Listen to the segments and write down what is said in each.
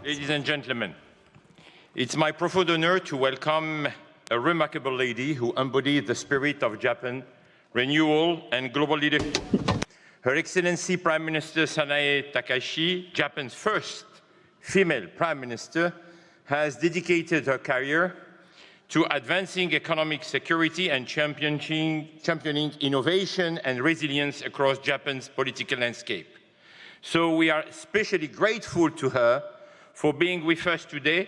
Ladies and gentlemen, it's my profound honor to welcome a remarkable lady who embodies the spirit of Japan, renewal and global leadership. Her Excellency Prime Minister Sanae Takaichi, Japan's first female Prime Minister, has dedicated her career to advancing economic security and championing innovation and resilience across Japan's political landscape. So we are especially grateful to her for being with us today,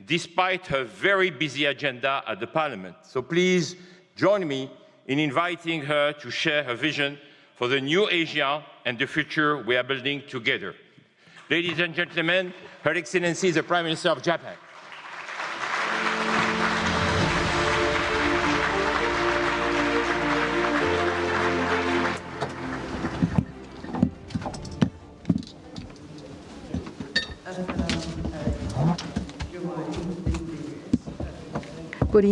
despite her very busy agenda at the Parliament. So please join me in inviting her to share her vision for the new Asia and the future we are building together. Ladies and gentlemen, Her Excellency the Prime Minister of Japan. Good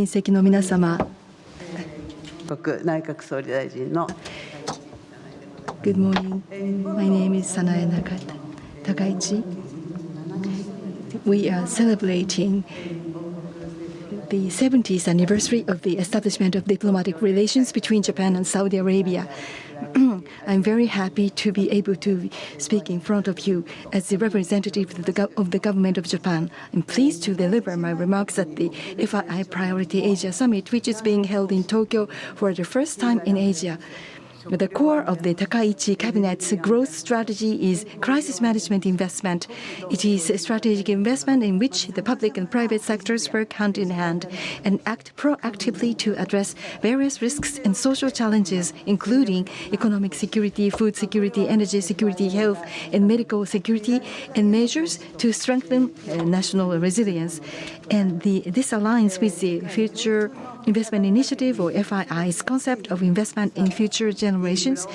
morning. My name is Sanae Takaichi. We are celebrating the 70th anniversary of the establishment of diplomatic relations between Japan and Saudi Arabia. I'm very happy to be able to speak in front of you as the representative of the government of Japan. I'm pleased to deliver my remarks at the FII Priority Asia Summit, which is being held in Tokyo for the first time in Asia. The core of the Takaichi Cabinet's growth strategy is crisis management investment. It is a strategic investment in which the public and private sectors work hand in hand and act proactively to address various risks and social challenges, including economic security, food security, energy security, health and medical security, and measures to strengthen national resilience. And this aligns with the Future Investment Initiative, or FII's concept of investment in future generations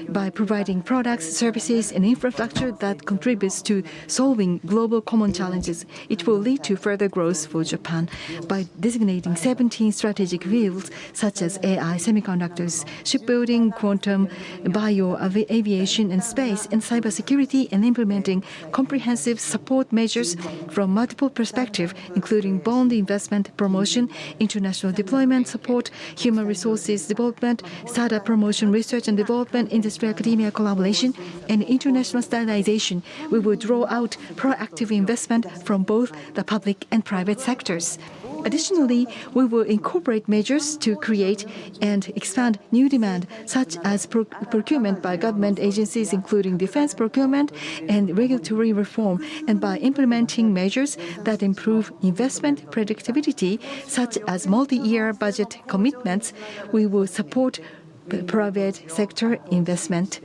by providing products, services, and infrastructure that contributes to solving global common challenges. It will lead to further growth for Japan by designating 17 strategic fields such as AI, semiconductors, shipbuilding, quantum, aviation and space, and cybersecurity, and implementing comprehensive support measures from multiple perspectives, including bond investment promotion, international deployment support, human resources development, startup promotion, research and development, industry-academia collaboration, and international standardization. We will draw out proactive investment from both the public and private sectors. Additionally, we will incorporate measures to create and expand new demand, such as procurement by government agencies, including defense procurement and regulatory reform, and by implementing measures that improve investment predictability, such as multi-year budget commitments. We will support the private sector investment.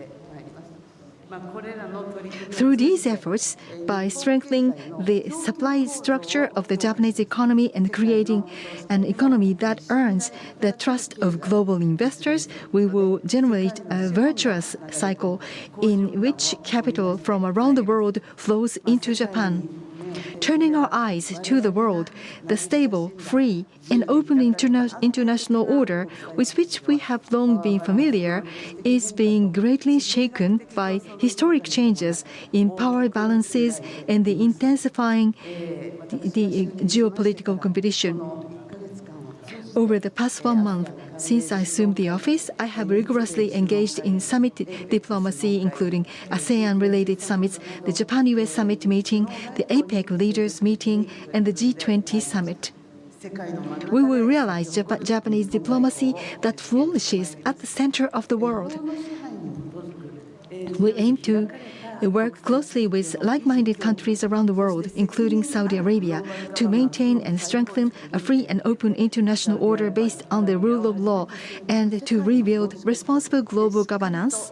Through these efforts, by strengthening the supply structure of the Japanese economy and creating an economy that earns the trust of global investors, we will generate a virtuous cycle in which capital from around the world flows into Japan. Turning our eyes to the world, the stable, free, and open international order with which we have long been familiar is being greatly shaken by historic changes in power balances and the intensifying geopolitical competition. Over the past 1 month, since I assumed the office, I have rigorously engaged in summit diplomacy, including ASEAN-related summits, the Japan-US summit meeting, the APEC leaders meeting, and the G20 summit. We will realize Japanese diplomacy that flourishes at the center of the world. We aim to work closely with like-minded countries around the world, including Saudi Arabia, to maintain and strengthen a free and open international order based on the rule of law and to rebuild responsible global governance.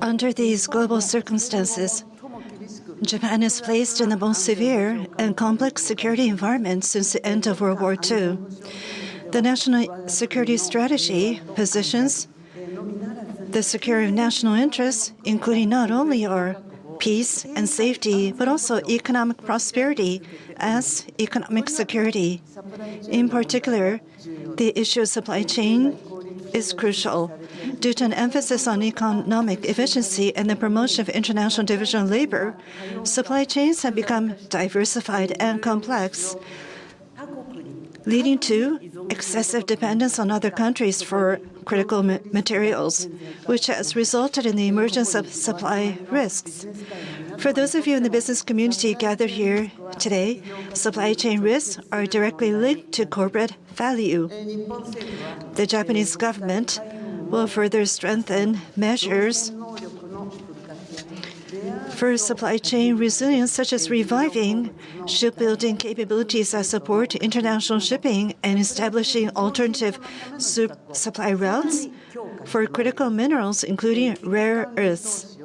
Under these global circumstances, Japan is placed in the most severe and complex security environment since the end of World War II. The national security strategy positions the security of national interests, including not only our peace and safety, but also economic prosperity as economic security. In particular, the issue of supply chain is crucial. Due to an emphasis on economic efficiency and the promotion of international division of labor, supply chains have become diversified and complex, leading to excessive dependence on other countries for critical materials, which has resulted in the emergence of supply risks. For those of you in the business community gathered here today, supply chain risks are directly linked to corporate value. The Japanese government will further strengthen measures for supply chain resilience, such as reviving shipbuilding capabilities that support international shipping and establishing alternative supply routes for critical minerals, including rare earths.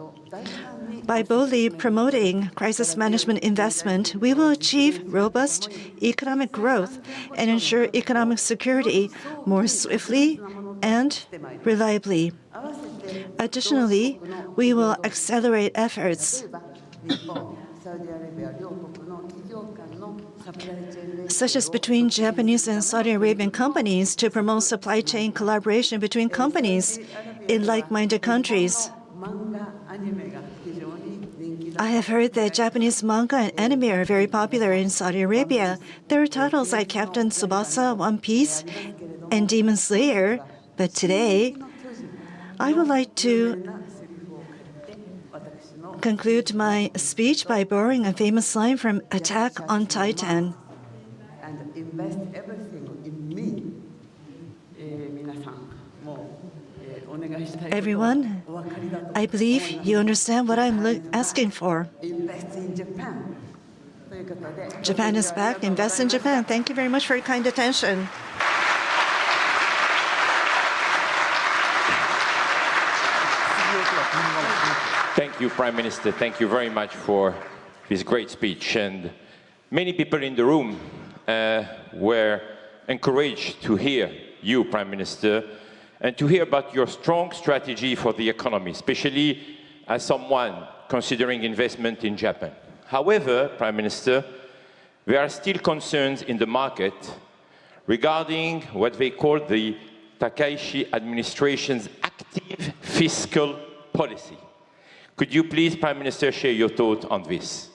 By boldly promoting crisis management investment, we will achieve robust economic growth and ensure economic security more swiftly and reliably. Additionally, we will accelerate efforts such as between Japanese and Saudi Arabian companies to promote supply chain collaboration between companies in like-minded countries. I have heard that Japanese manga and anime are very popular in Saudi Arabia. There are titles like Captain Tsubasa, One Piece, and Demon Slayer, but today I would like to conclude my speech by borrowing a famous line from Attack on Titan. And invest everything in me. Everyone, I believe you understand what I'm asking for. Invest in Japan. Japan is back. Invest in Japan. Thank you very much for your kind attention. Thank you, Prime Minister. Thank you very much for this great speech. And many people in the room were encouraged to hear you, Prime Minister, and to hear about your strong strategy for the economy, especially as someone considering investment in Japan. However, Prime Minister, there are still concerns in the market regarding what they call the Takaichi administration's active fiscal policy. Could you please, Prime Minister, share your thoughts on this?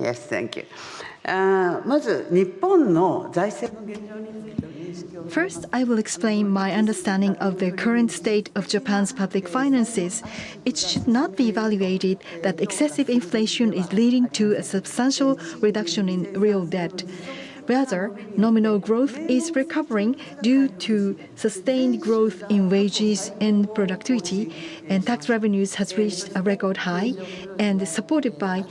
Yes, thank you. まず日本の財政の現状について認識を First, I will explain my understanding of the current state of Japan's public finances. It should not be evaluated that excessive inflation is leading to a substantial reduction in real debt. Rather, nominal growth is recovering due to sustained growth in wages and productivity, and tax revenues has reached a record high, and supported by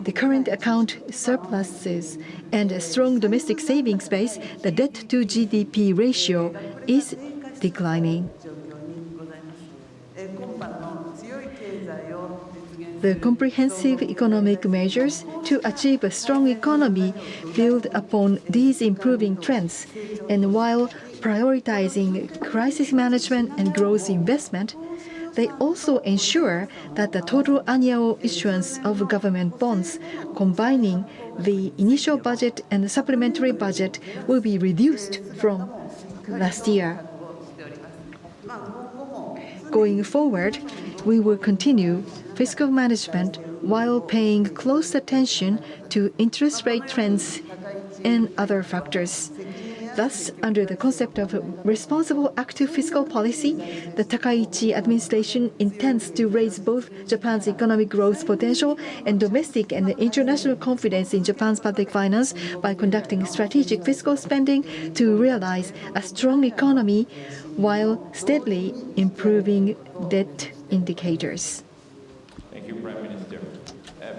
the current account surpluses and a strong domestic savings base, the debt-to-GDP ratio is declining. The comprehensive economic measures to achieve a strong economy build upon these improving trends, and while prioritizing crisis management and growth investment, they also ensure that the total annual issuance of government bonds, combining the initial budget and the supplementary budget, will be reduced from last year. Going forward, we will continue fiscal management while paying close attention to interest rate trends and other factors. Thus, under the concept of responsible active fiscal policy, the Takaichi administration intends to raise both Japan's economic growth potential and domestic and international confidence in Japan's public finance by conducting strategic fiscal spending to realize a strong economy while steadily improving debt indicators. Thank you, Prime Minister.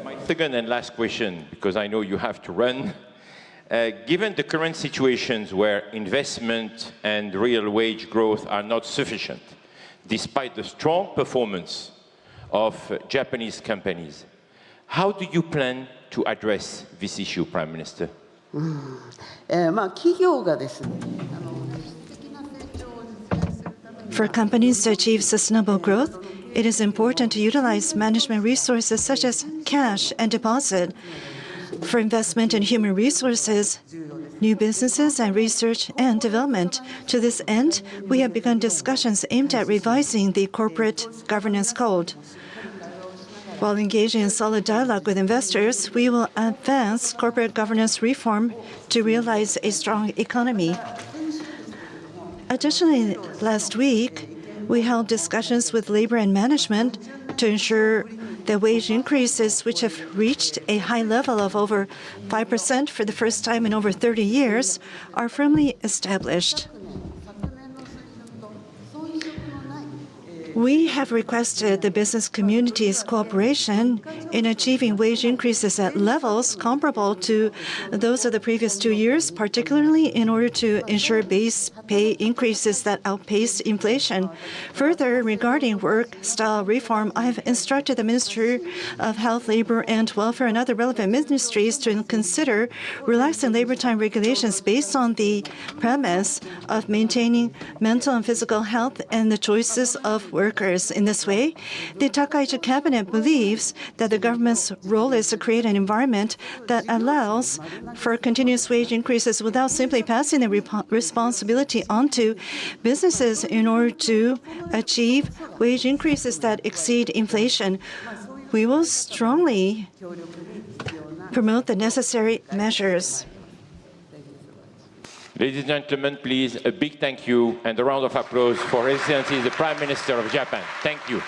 My second and last question, because I know you have to run. Given the current situations where investment and real wage growth are not sufficient, despite the strong performance of Japanese companies, how do you plan to address this issue, Prime Minister? 企業がですね For companies to achieve sustainable growth, it is important to utilize management resources such as cash and deposit. For investment in human resources, new businesses and research and development. To this end, we have begun discussions aimed at revising the corporate governance code. While engaging in solid dialogue with investors, we will advance corporate governance reform to realize a strong economy. Additionally, last week, we held discussions with labor and management to ensure that wage increases, which have reached a high level of over 5% for the first time in over 30 years, are firmly established. We have requested the business community's cooperation in achieving wage increases at levels comparable to those of the previous 2 years, particularly in order to ensure base pay increases that outpace inflation. Further, regarding work style reform, I have instructed the Ministry of Health, Labor and Welfare and other relevant ministries to consider relaxing labor time regulations based on the premise of maintaining mental and physical health and the choices of workers. In this way, the Takaichi cabinet believes that the government's role is to create an environment that allows for continuous wage increases without simply passing the responsibility onto businesses in order to achieve wage increases that exceed inflation. We will strongly promote the necessary measures. Ladies and gentlemen, please, a big thank you and a round of applause for His Excellency, the Prime Minister of Japan. Thank you.